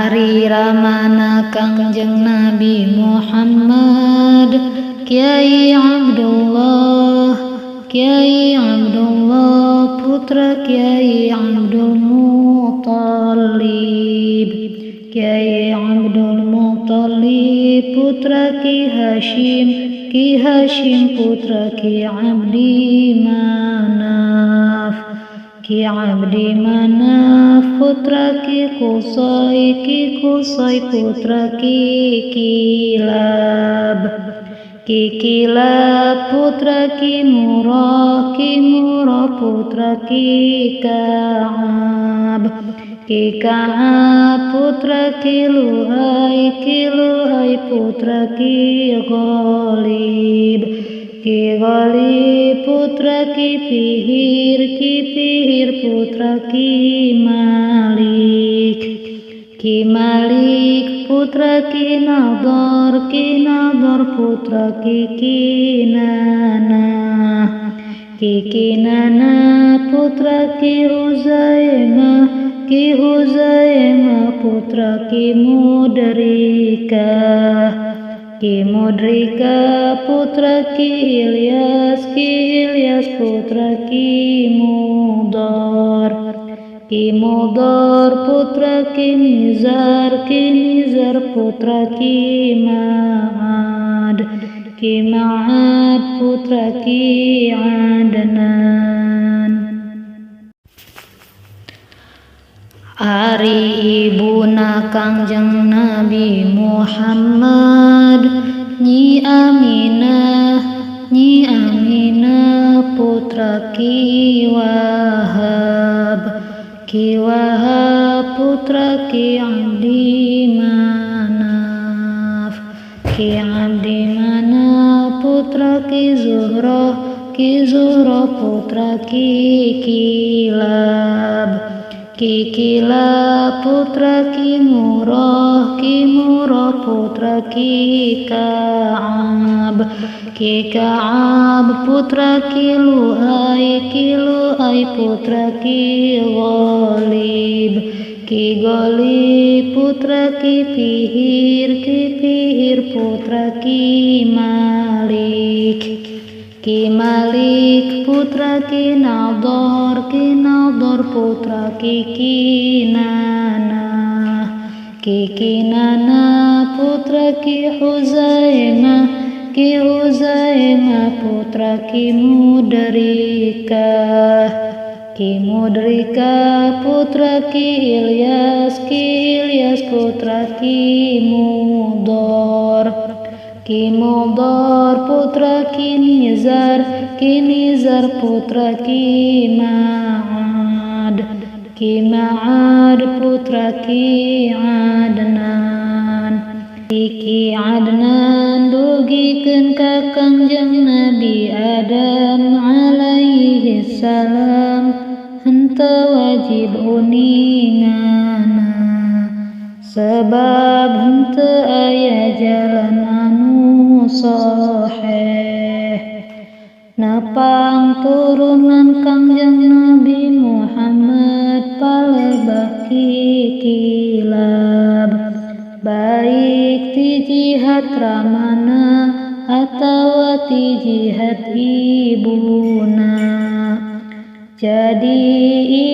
Ari ramana Kangjeng Nabi Muhammad Kiai Abdullah putra Kiai Abdul Muthalib, Kiai Abdul Muthalib putra Ki Hashim putra Ki Abdi Manaf, Ki Abdi Manaf putra Ki Qusay putra Ki Kilab, Ki Kilab putra Ki Murrah putra Ki Ka'ab, Ki Ka'ab putra Ki Luhai putra Ki Ghalib, Ki Ghalib putra Ki Pihir putra Ki Malik, Ki Malik putra Ki Nadhar putra Ki Kinana, Ki Kinana putra Ki Huzaimah putra Ki Mudrikah, Ki Mudrikah putra Ki Ilyas putra Ki Mudhar, Ki Mudhar putra Ki Nizar putra Ki Ma'ad, Ki Ma'ad putra Ki Adnan. Ari ibuna Kangjeng Nabi Muhammad Nyi Aminah putra Ki Wahab putra Ki Abdi Manaf, Ki Abdi Manaf putra Ki Zuhra putra Ki Kilab, Ki Kilab putra Ki Murrah putra Ki Ka'ab, Ki Ka'ab putra Ki Luhai putra Ki Ghalib, Ki Ghalib putra Ki Pihir putra Ki Malik, Ki Malik putra Ki Nadhar putra Ki Kinana, Ki Kinana putra Ki Huzaimah putra Ki Mudrikah, Ki Mudrikah putra Ki Ilyas putra Ki Mudhar, Ki Mudhar putra Ki Nizar putra Ki Ma'ad, Ki Ma'ad putra Ki Adnan, Ki Adnan dugikeun ka Kangjeng Nabi Adam alaihi salam henteu wajib uningana, sebab henteu aya jalan anu sahih napang turunan Kangjeng Nabi Muhammad palebah Ki Kilab, baik ti jihad ramana atawa ti jihad ibuna. Jadi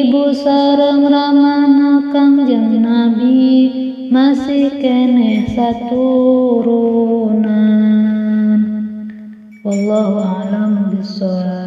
ibu sareng ramana Kangjeng Nabi masih keneh saturunan. Wallahu a'lam bishawab.